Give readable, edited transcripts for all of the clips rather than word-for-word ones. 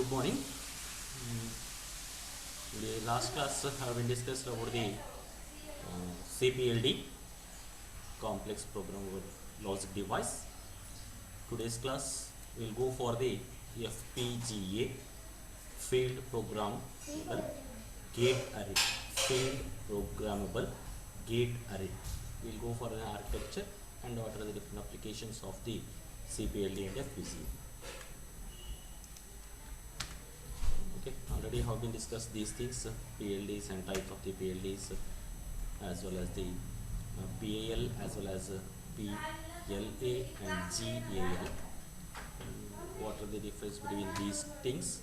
Good morning. In the last class, have been discussed about the CPLD, complex programmable logic device. Today's class will go for the FPGA, field programmable gate array. Field programmable gate array. We'll go for an architecture and what are the different applications of the CPLD and FPGA. Okay, already have been discussed these things, PLDs and type of the PLDs, as well as the PAL as well as PLA and GAL. What are the difference between these things?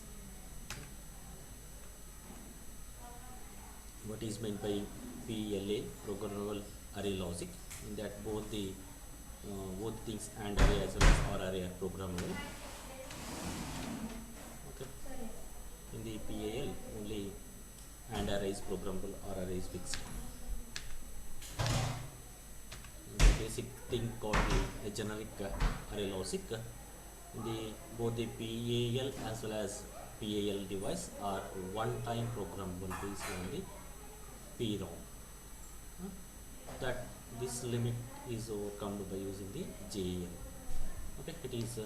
What is meant by PLA, programmable array logic? In that both things and array as well as or array are programmable. Okay. In the PAL, only and array is programmable or array is fixed. The basic thing called the generic array logic. In the both the PAL as well as PAL device are one-time programmable based on the PROM. That this limit is overcome by using the JAL. Okay, it is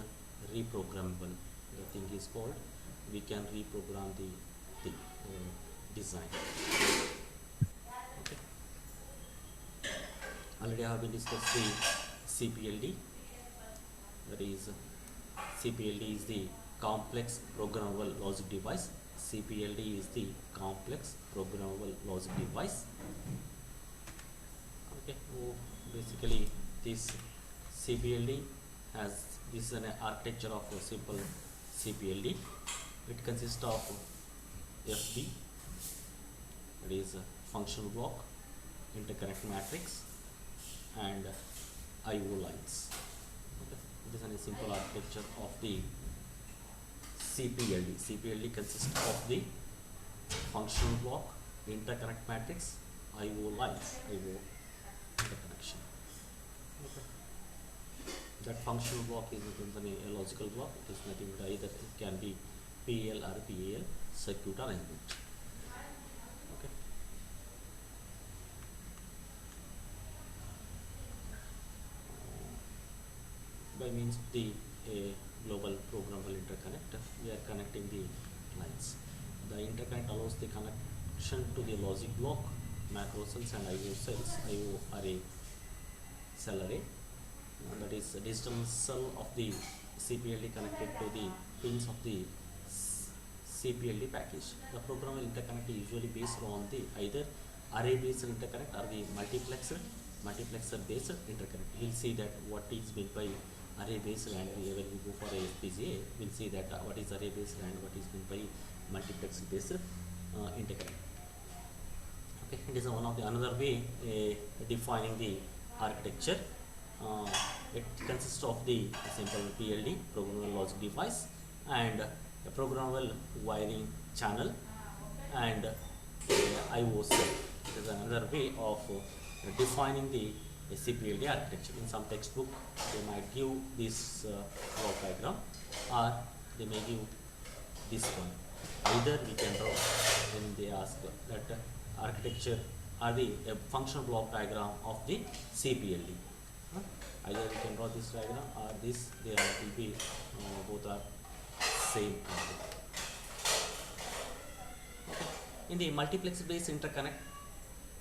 reprogrammable. The thing is called, we can reprogram the design. Okay. Already I have been discussed the CPLD. That is, CPLD is the complex programmable logic device. CPLD is the complex programmable logic device. Okay, so basically this CPLD has this is an architecture of a simple CPLD. It consists of FB, that is a function block, interconnect matrix, and IO lines. Okay. It is a simple architecture of the CPLD. CPLD consists of the function block, interconnect matrix, IO lines, IO interconnection. Okay. That function block is a logical block. It is nothing but either it can be PL or PAL circuit arrangement. Okay. By means of the global programmable interconnect, we are connecting the lines. The interconnect allows the connection to the logic block, macro cells and IO cells, IO array, cell array. That is a digital cell of the CPLD connected to the pins of the CPLD package. The programmable interconnect is usually based on the either array based interconnect or the multiplexer based interconnect. We'll see that what is meant by array based, and when we go for a FPGA, we'll see that what is array based and what is meant by multiplexer based interconnect. Okay, it is one of the another way defining the architecture. It consists of the simple PLD, programmable logic device, and a programmable wiring channel and IO cell. It is another way of defining the CPLD architecture. In some textbook, they might give this block diagram, or they may give this one. Either we can draw when they ask that architecture or the function block diagram of the CPLD. Either we can draw this diagram or this. They will be both are same. Okay. In the multiplexer based interconnect,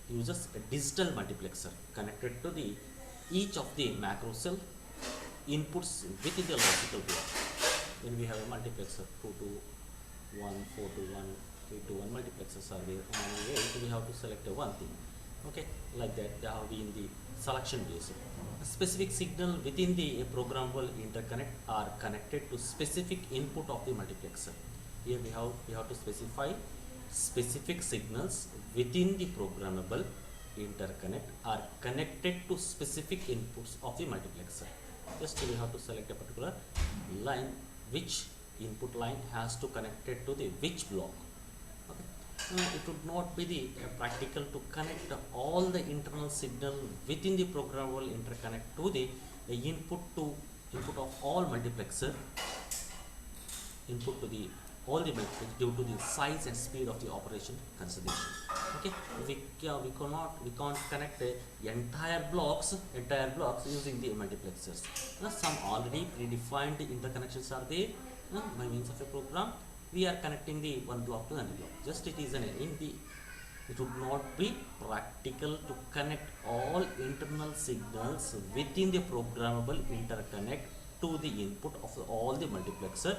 uses a digital multiplexer connected to the each of the macro cell inputs within the logical block. When we have a multiplexer 2 to 1, 4 to 1, 3 to 1 multiplexers are there. So we have to select one thing. Okay, like that they have been the selection base. A specific signal within the programmable interconnect are connected to specific input of the multiplexer. Here we have to specify specific signals within the programmable interconnect are connected to specific inputs of the multiplexer. Just we have to select a particular line, which input line has to connected to the which block. Okay. It would not be the practical to connect all the internal signal within the programmable interconnect to the input of all multiplexer, input to the all the multiplexers due to the size and speed of the operation consideration. Okay, we can't connect the entire blocks using the multiplexers. Some already predefined interconnections are there by means of a program. We are connecting the one block to another block. Just it is it would not be practical to connect all internal signals within the programmable interconnect to the input of all the multiplexer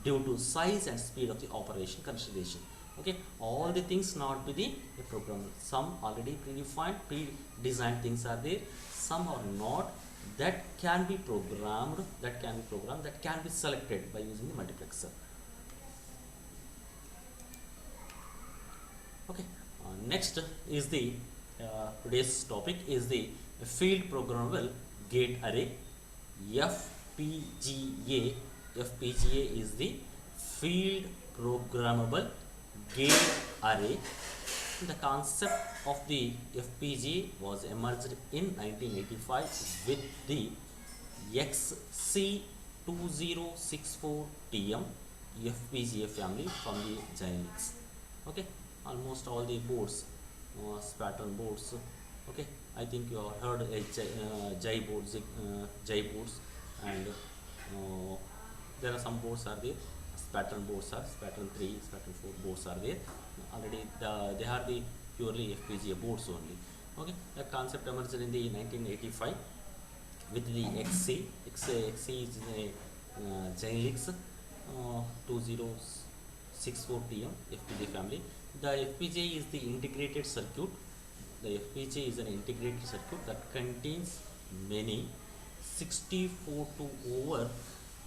due to size and speed of the operation consideration. Okay, all the things not be the program. Some already predefined, pre-designed things are there. Some are not. That can be programmed. That can be selected by using the multiplexer. Okay. Next is the today's topic is the field programmable gate array, FPGA. FPGA is the field programmable gate array. The concept of the FPGA was emerged in 1985 with the XC2064TM FPGA family from the Xilinx. Okay, almost all the boards, pattern boards. Okay, I think you have heard Xi boards, and there are some boards are there. Pattern boards are pattern 3, pattern 4 boards are there. Already they are the purely FPGA boards only. Okay, the concept emerged in the 1985 with the XC. XC is a Xilinx 2064TM FPGA family. The FPGA is the integrated circuit. The FPGA is an integrated circuit that contains many 64 to over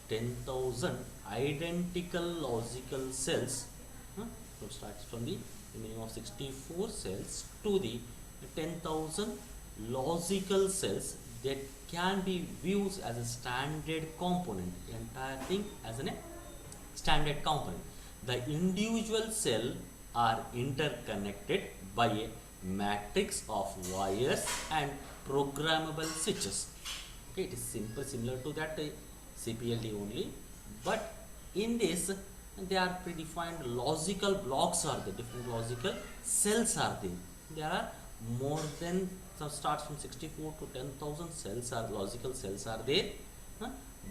10,000 identical logical cells. So starts from the minimum of 64 cells to the 10,000 logical cells that can be viewed as a standard component. Entire thing as a standard component. The individual cell are interconnected by a matrix of wires and programmable switches. Okay, it is similar to that CPLD only, but in this there are predefined logical blocks are there, different logical cells are there. There are more than, some starts from 64 to 10,000 cells are logical cells are there.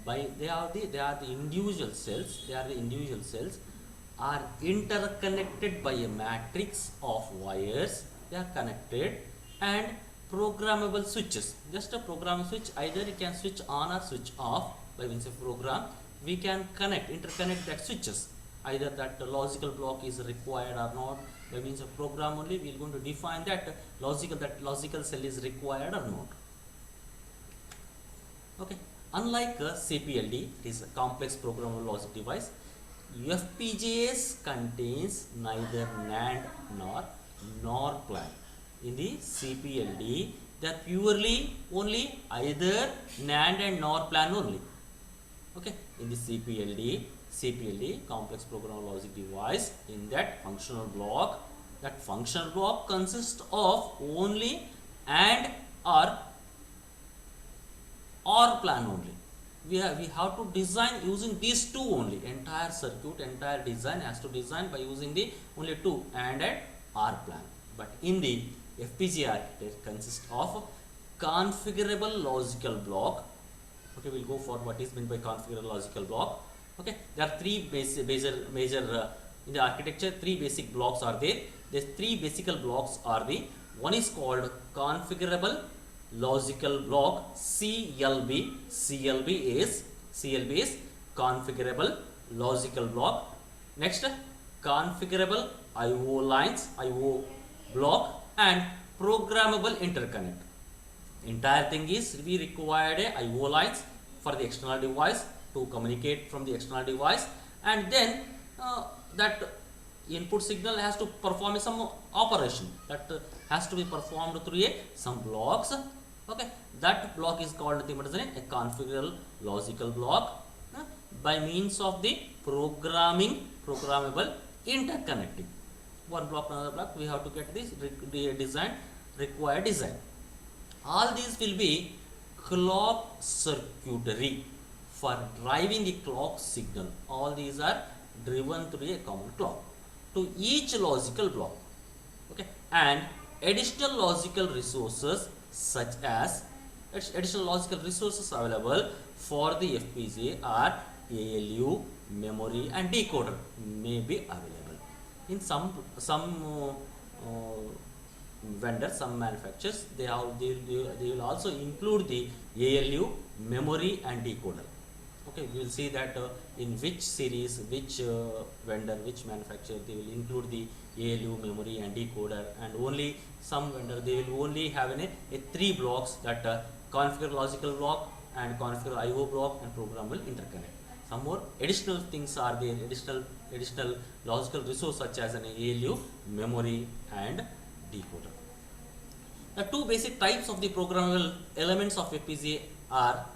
They are the individual cells. They are the individual cells are interconnected by a matrix of wires. They are connected and programmable switches. Just a programmable switch, either it can switch on or switch off by means of program. We can interconnect that switches. Either that logical block is required or not. By means of program only, we are going to define that logical cell is required or not. Okay. Unlike CPLD, it is a complex programmable logic device. FPGAs contains neither NAND nor plan. In the CPLD, they are purely only either NAND and NOR plan only. Okay, in the CPLD complex programmable logic device, in that functional block consists of only AND or plan only. We have to design using these two only. Entire circuit, entire design has to design by using the only two AND and OR plan. But in the FPGA architecture consists of configurable logical block. Okay, we'll go for what is meant by configurable logical block. Okay, there are three major in the architecture. Three basic blocks are there. These three basic blocks are the one is called configurable logical block, CLB. CLB is configurable logical block. Next, configurable IO lines, IO block, and programmable interconnect. Entire thing is we required a IO lines for the external device to communicate from the external device, and then that input signal has to perform some operation that has to be performed through some blocks. Okay, that block is called a configurable logical block by means of the programmable interconnecting. One block another block, we have to get this required design. All these will be clock circuitry for driving the clock signal. All these are driven through a common clock to each logical block. Okay, and additional logical resources such as additional logical resources available for the FPGA are ALU, memory, and decoder may be available. In some vendors, some manufacturers, they will also include the ALU, memory, and decoder. Okay, we will see that in which series, which vendor, which manufacturer, they will include the ALU, memory, and decoder, and only some vendor they will only have a 3 blocks, that configure logical block and configure IO block and programmable interconnect. Some more additional things are there, additional logical resource such as an ALU, memory, and decoder. The two basic types of the programmable elements of FPGA are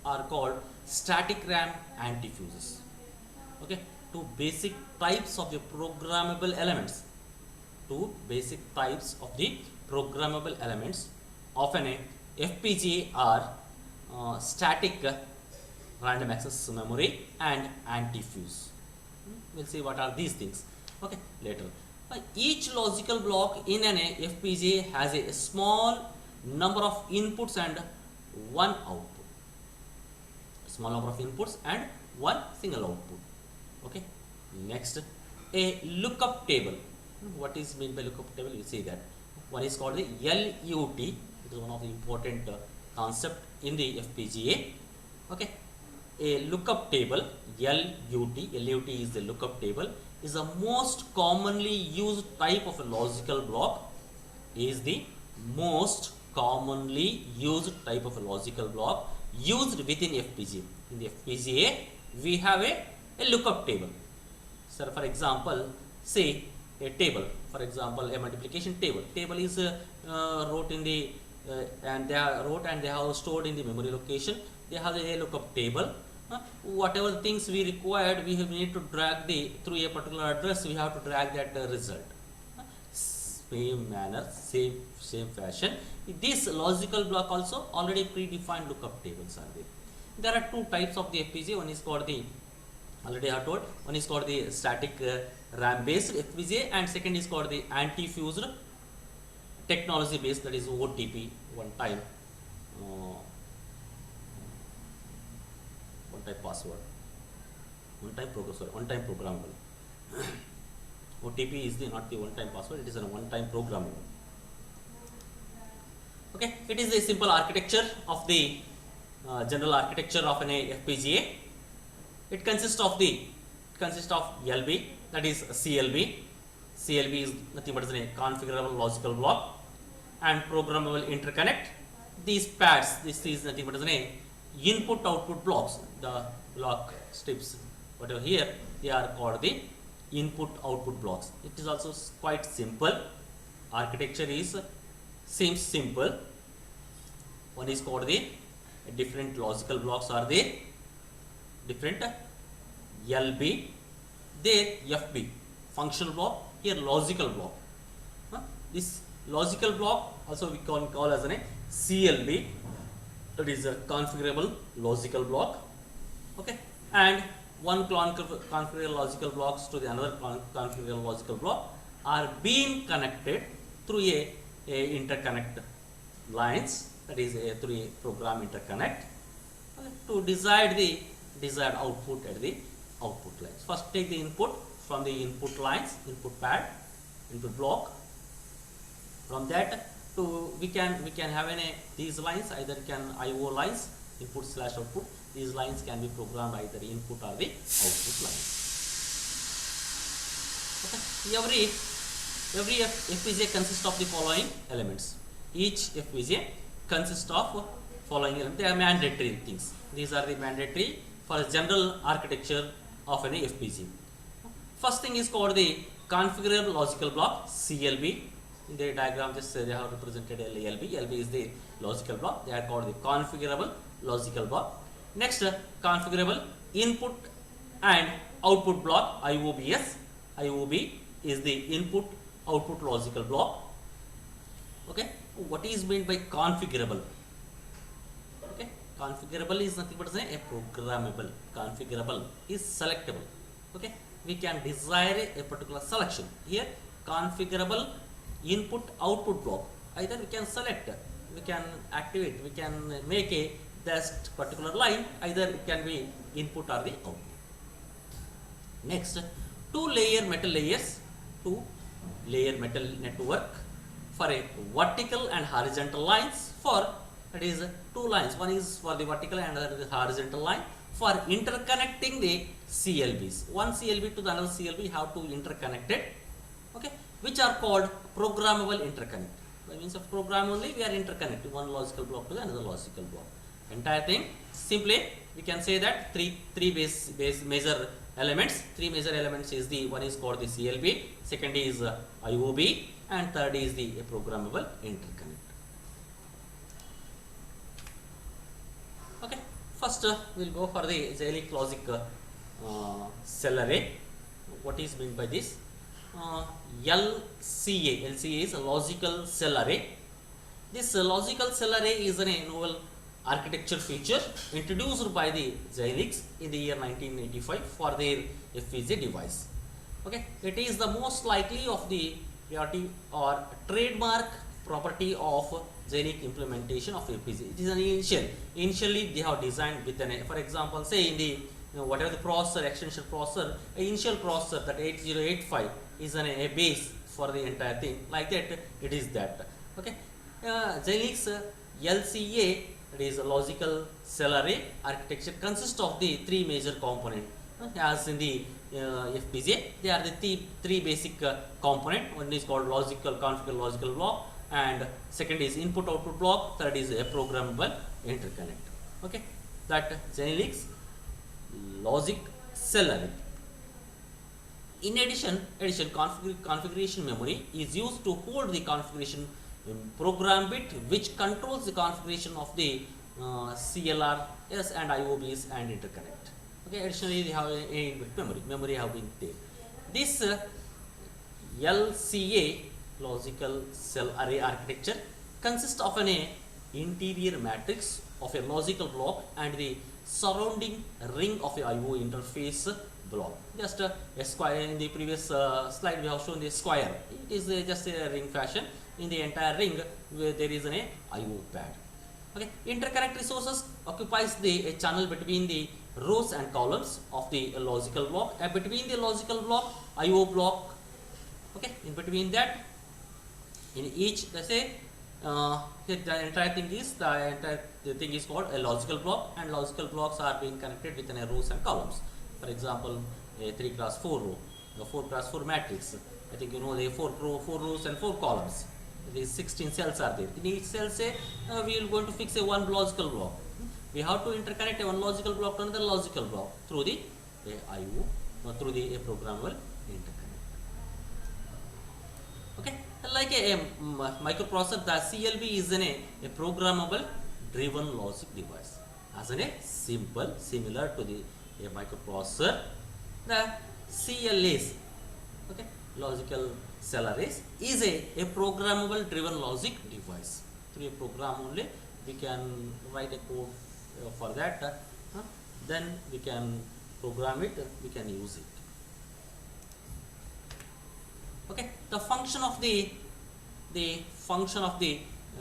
called static RAM and diffusers. Okay, two basic types of the programmable elements. Two basic types of the programmable elements of an FPGA are static random access memory and diffuse. We'll see what are these things. Okay, later. Each logical block in an FPGA has a small number of inputs and one output. Small number of inputs and one single output. Okay. Next, a lookup table. What is meant by lookup table? You see that one is called the LUT. It is one of the important concept in the FPGA. Okay. A lookup table, LUT is the lookup table, is the most commonly used type of a logical block. Is the most commonly used type of a logical block used within FPGA. In the FPGA, we have a lookup table. So, for example, say a table. For example, a multiplication table. Table is wrote in the and they have stored in the memory location. They have a lookup table. Whatever things we required, we need to drag through a particular address. We have to drag that result. Same manner, same fashion. This logical block also already predefined lookup tables are there. There are two types of the FPGA. One is called the, already I have told, one is called the static RAM based FPGA, and second is called the anti-fused technology based, that is OTP, one time password, one time programmable. OTP is not the one time password, it is a one time programmable. Okay, it is a simple architecture of the general architecture of an FPGA. It consists of LB, that is CLB. CLB is nothing but a configurable logical block, and programmable interconnect. These pads, this is nothing but an input output blocks. The block strips, whatever here, they are called the input output blocks. It is also quite simple. Architecture seems simple. One is called the different logical blocks are there, different LB, there FB, functional block, here logical block. This logical block also we can call as a CLB, that is a configurable logical block. Okay, and one configurable logical blocks to the another configurable logical block are being connected through a interconnect lines, that is through a program interconnect, okay, to decide the desired output at the output lines. First take the input from the input lines, input pad, input block. From that we can have these lines, either can IO lines, input / output. These lines can be programmed either input or the output lines. Okay. Every FPGA consists of the following elements. Each FPGA consists of following elements. They are mandatory things. These are the mandatory for a general architecture of an FPGA. First thing is called the configurable logical block, CLB. In the diagram, just they have represented LB. LB is the logical block. They are called the configurable logical block. Next, configurable input and output block, IOBS. IOB is the input output logical block. Okay, what is meant by configurable? Okay, Configurable is nothing but a programmable. Configurable is selectable. Okay, we can desire a particular selection. Here, configurable input output block. Either we can select, we can activate, we can make a that particular line. Either it can be input or the output. Next, two layer metal network for a vertical and horizontal lines for, that is two lines, one is for the vertical and another is the horizontal line, for interconnecting the CLBs. One CLB to the another CLB have to interconnect it, okay, which are called programmable interconnect. By means of program only we are interconnecting one logical block to the another logical block. Entire thing simply we can say that three major elements. Three major elements is the one is called the CLB, second is IOB, and third is the programmable interconnect. Okay, first we'll go for the Xilinx logic cell array. What is meant by this? LCA is a logical cell array. This logical cell array is a novel architecture feature introduced by the Xilinx in the year 1985 for their FPGA device. Okay, it is the most likely of the priority or trademark property of Xilinx implementation of FPGA. It is an initially they have designed with an, for example, say in the whatever the processor, extension processor, initial processor, that 8085 is a base for the entire thing. Like that, it is that. Okay, Xilinx LCA, it is a logical cell array architecture, consists of the three major components. As in the FPGA, they are the three basic component. One is called logical configurable logical block, and second is input output block, third is a programmable interconnect. Okay, that Xilinx logic cell array. In addition, configuration memory is used to hold the configuration program bit which controls the configuration of the CLRs and IOBs and interconnect. Okay, additionally they have a bit memory have been there. This LCA logical cell array architecture consists of an interior matrix of a logical block and the surrounding ring of a IO interface block. Just a square. In the previous slide we have shown the square. It is just a ring fashion. In the entire ring where there is an IO pad. Okay, interconnect resources occupies the channel between the rows and columns of the logical block, and between the logical block IO block. Okay, in between that, in each, let's say the entire thing is the thing is called a logical block, and logical blocks are being connected within a rows and columns. For example, a 3x4 row, the 4x4 matrix. I think you know the 4 rows and 4 columns. These 16 cells are there. In each cell, say we are going to fix a one logical block. We have to interconnect a one logical block to another logical block through the IO or through the programmable interconnect. Okay, like a microprocessor, the CLB is a programmable driven logic device. As a simple, similar to the microprocessor, the CLAs, okay, logical cell arrays, is a programmable driven logic device. Through a program only we can write a code for that, then we can program it, we can use it. Okay, the function of the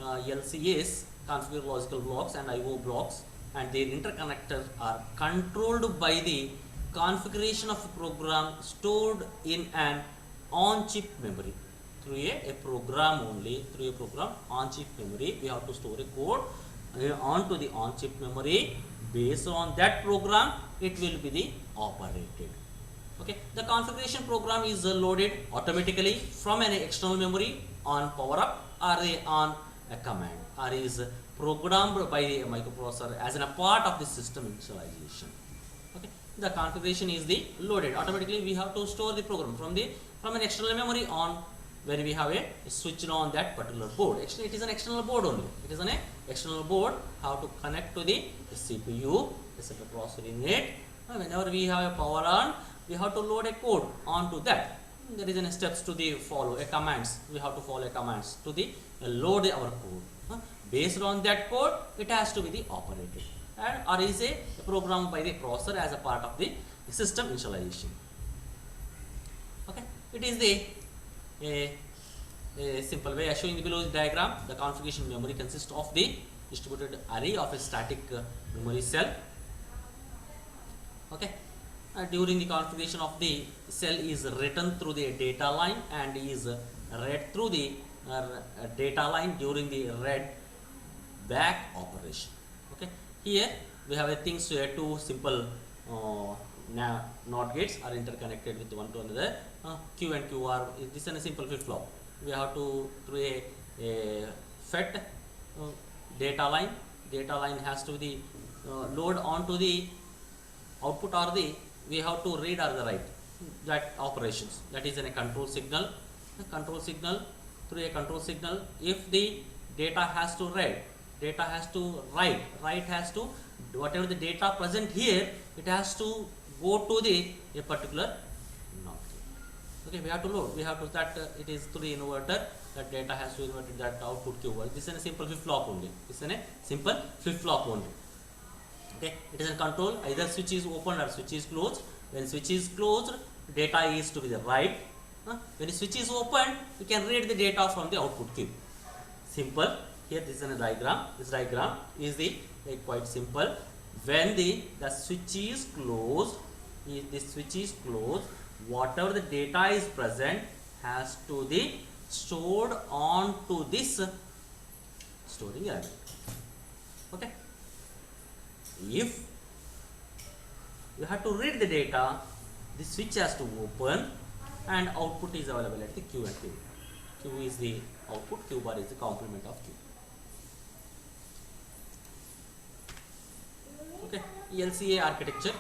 LCAs, configurable logical blocks and IO blocks and their interconnectors are controlled by the configuration of a program stored in an on-chip memory. Through a program only, through a program on-chip memory, we have to store a code onto the on-chip memory. Based on that program, it will be the operated. Okay, the configuration program is loaded automatically from an external memory on power up or on a command, or is programmed by the microprocessor as a part of the system initialization. Okay, the configuration is the loaded automatically. We have to store the program from an external memory on where we have a switched on that particular board. Actually, it is an external board only. It is an external board. How to connect to the CPU, the CPU processor in it. Whenever we have a power on, we have to load a code onto that. There is a steps to the follow a commands. We have to follow a commands to the load our code. Based on that code, it has to be the operated. and or is a program by the processor as a part of the system initialization. Okay, it is the a simple way as showing the below diagram. The configuration memory consists of the distributed array of a static memory cell. Okay, during the configuration of the cell is written through the data line and is read through the data line during the read back operation. Okay, here we have a things where two simple NOT gates are interconnected with one to another. Q and Q are this is a simple flip flop. We have to through a FET data line. Data line has to be load onto the output or the we have to read or the write that operations. That is in a control signal. A control signal through a control signal. If the data has to read, data has to write, write has to whatever the data present here, it has to go to the a particular NOT gate. Okay, we have to load. We have to that it is through the inverter. That data has to invert that output Q. This is a simple flip flop only. This is a simple flip flop only. Okay, it is a control. Either switch is open or switch is closed. When switch is closed, data is to be the right. When the switch is open, you can read the data from the output Q. Simple. Here this is a diagram. This diagram is the quite simple. When the switch is closed, whatever the data is present has to be stored on to this storing array. Okay. If you have to read the data, the switch has to open and output is available at the Q and Q. Q is the output, Q bar is the complement of Q. Okay, LCA architecture.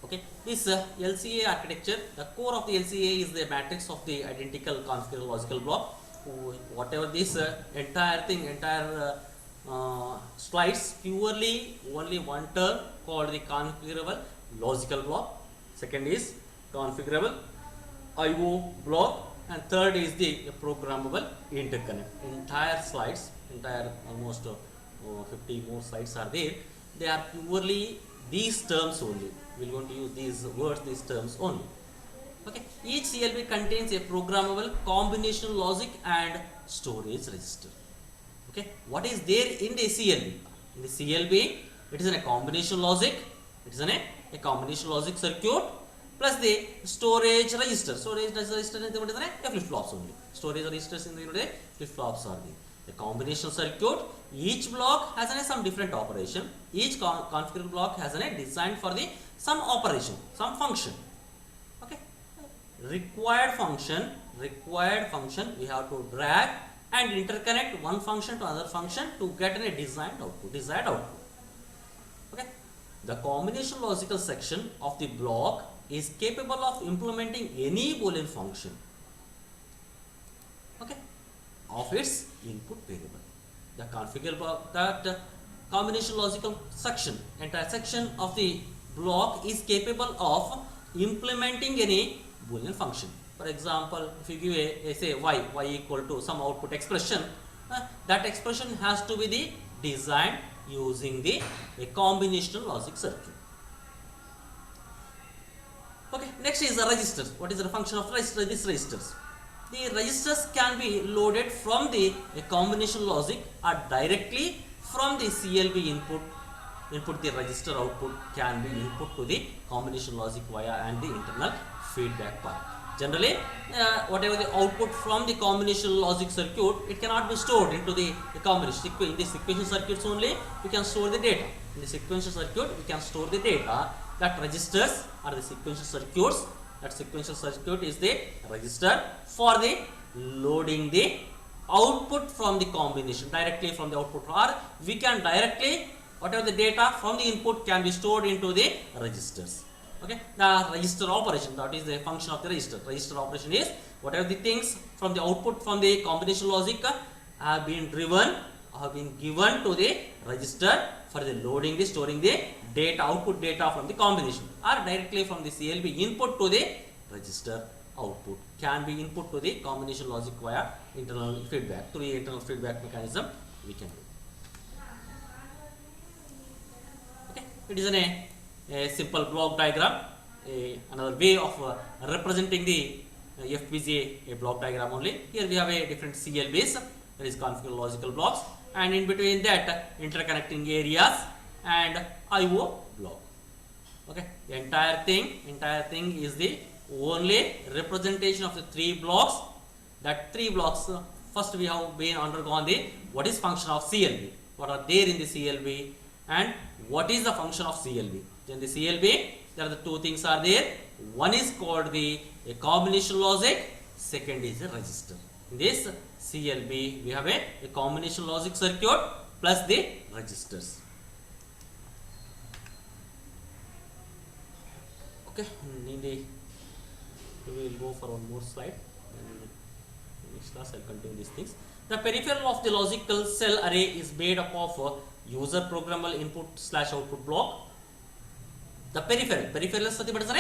Okay, this LCA architecture, the core of the LCA is the matrix of the identical configurable logical block. Whatever this entire slides purely only one term called the configurable logical block. Second is configurable IO block, and third is the programmable interconnect. Entire slides, entire almost 50 more slides are there. They are purely these terms only. We are going to use these words, these terms only. Okay. Each CLB contains a programmable combination logic and storage register. Okay. What is there in the CLB? In the CLB, it is in a combination logic. It is in a combination logic circuit plus the storage register. Storage register is a flip flops only. Storage registers in the flip flops are the combination circuit. Each block has some different operation. Each configurable block has designed for the some operation, some function. Okay. Required function we have to drag and interconnect one function to another function to get a desired output. Okay. The combination logical section of the block is capable of implementing any Boolean function, okay, of its input variable. The configurable that combination logical section, entire section of the block is capable of implementing any Boolean function. For example, if you give a say y equal to some output expression, that expression has to be the designed using the a combinational logic circuit. Okay, next is the registers. What is the function of register? These registers. The registers can be loaded from the combination logic or directly from the CLB input. The register output can be input to the combination logic via and the internal feedback part. Generally, whatever the output from the combination logic circuit, it cannot be stored into the combination. In the sequential circuits only, we can store the data. In the sequential circuit, we can store the data. That registers are the sequential circuits. That sequential circuit is the register for the loading the output from the combination directly from the output, or we can directly whatever the data from the input can be stored into the registers. Okay, the register operation, that is the function of the register. Register operation is whatever the things from the output from the combination logic have been driven, have been given to the register for the loading, the storing the data, output data from the combination, or directly from the CLB input to the register output can be input to the combination logic via internal feedback. Through the internal feedback mechanism we can do. It is a simple block diagram, another way of representing the FPGA block diagram only. Here we have a different CLBs, that is configurable logical blocks, and in between that interconnecting areas and IO block. Okay, the entire thing is the only representation of the three blocks. That three blocks, first we have been undergone the what is function of CLB, what are there in the CLB, and what is the function of CLB. Then the CLB, there are the two things are there. One is called the a combination logic, second is a register. In this CLB we have a combination logic circuit plus the registers. Okay, we will go for one more slide, and next class I'll continue these things. The peripheral of the logical cell array is made up of user programmable input / output block. The peripherals nothing but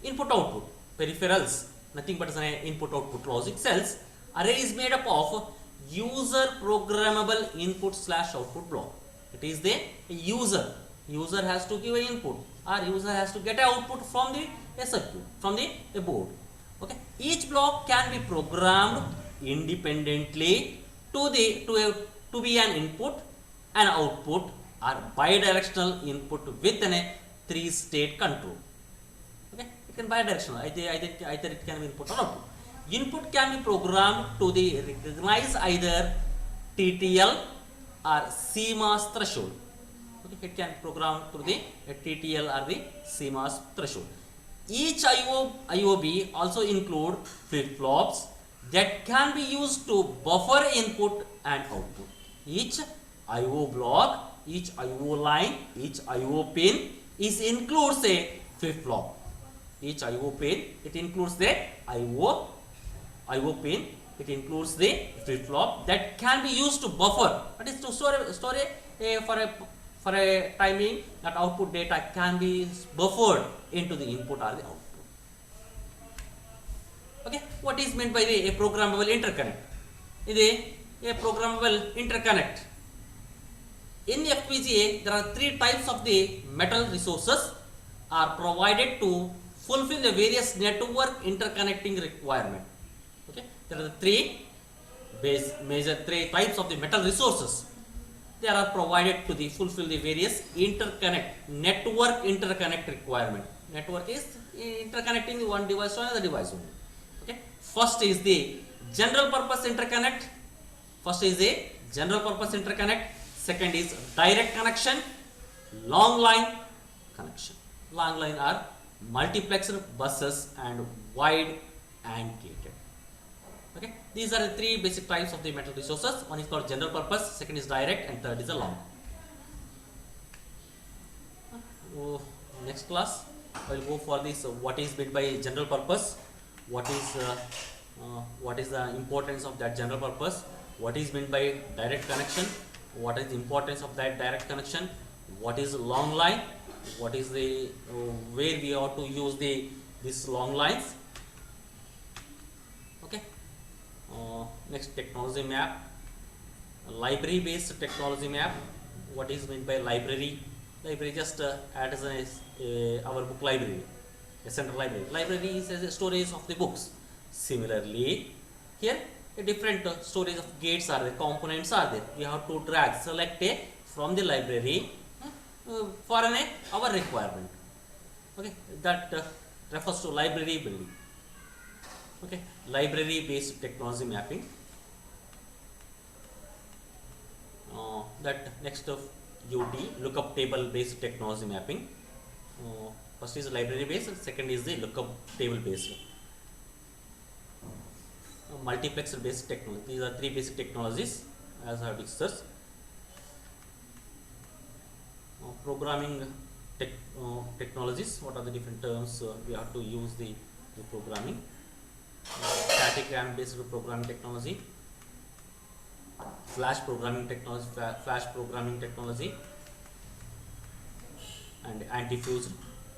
input output. Peripherals nothing but input output logic cells. Array is made up of user programmable input / output block. It is the user. User has to give an input, or user has to get an output from the circuit, from the board. Okay, each block can be programmed independently to be an input, an output, or bidirectional input with a 3-state control. Okay, it can bidirectional. Either it can be input or output. Input can be programmed to recognize either TTL or CMOS threshold. Okay, it can be programmed through the TTL or the CMOS threshold. Each IOB also include flip-flops that can be used to buffer input and output. Each IO block, each IO line, each IO pin includes a flip-flop. Each IO pin, it includes the IO pin, it includes the flip-flop that can be used to buffer. That is to store for a timing that output data can be buffered into the input or the output. Okay, what is meant by a programmable interconnect? A programmable interconnect. In the FPGA, there are three types of the metal resources are provided to fulfill the various network interconnecting requirement. Okay, there are the three types of the metal resources. They are provided to fulfill the various network interconnect requirement. Network is interconnecting the one device to another device only. Okay, first is the general purpose interconnect. Second is direct connection, long line connection. Long line are multiplexer buses and wide and gated. Okay, these are the three basic types of the metal resources. One is called general purpose, second is direct, and third is a long. Next class I will go for this what is meant by general purpose, what is the importance of that general purpose, what is meant by direct connection, what is the importance of that direct connection, what is long line, what is the where we ought to use these long lines. Okay, next technology map, library based technology map. What is meant by library? Library just add as our book library, a central library. Library is a storage of the books. Similarly, here a different storage of gates are there, components are there. We have to select a from the library for our requirement. Okay, that refers to library building. Okay, library based technology mapping. That next of UT, lookup table based technology mapping. First is library based, second is the lookup table based. Multiplexer based technology. These are three basic technologies as I have discussed. Programming technologies. What are the different terms we have to use the programming? Static RAM based programming technology, flash programming technology, and anti-fuse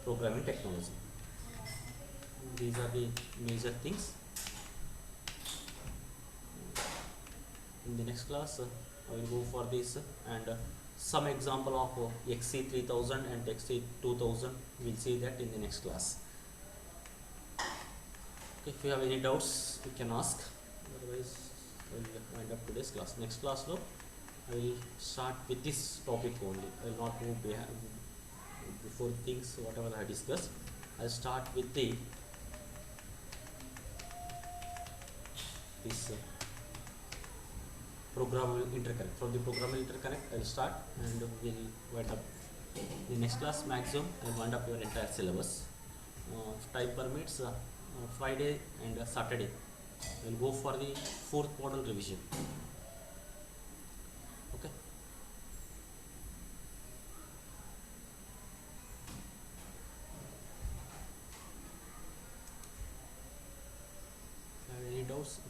programming technology. These are the major things. In the next class I will go for this and some example of XC3000 and XC2000. We'll see that in the next class. Okay, if you have any doubts, you can ask. Otherwise, I will wind up today's class. Next class, though, I will start with this topic only. I will not move before things whatever I discussed. I'll start with this programmable interconnect. From the programmable interconnect, I'll start and we'll wind up the next class. Maximum, I'll wind up your entire syllabus. If time permits, Friday and Saturday, I'll go for the 4th model revision. Okay. Any doubts? Okay.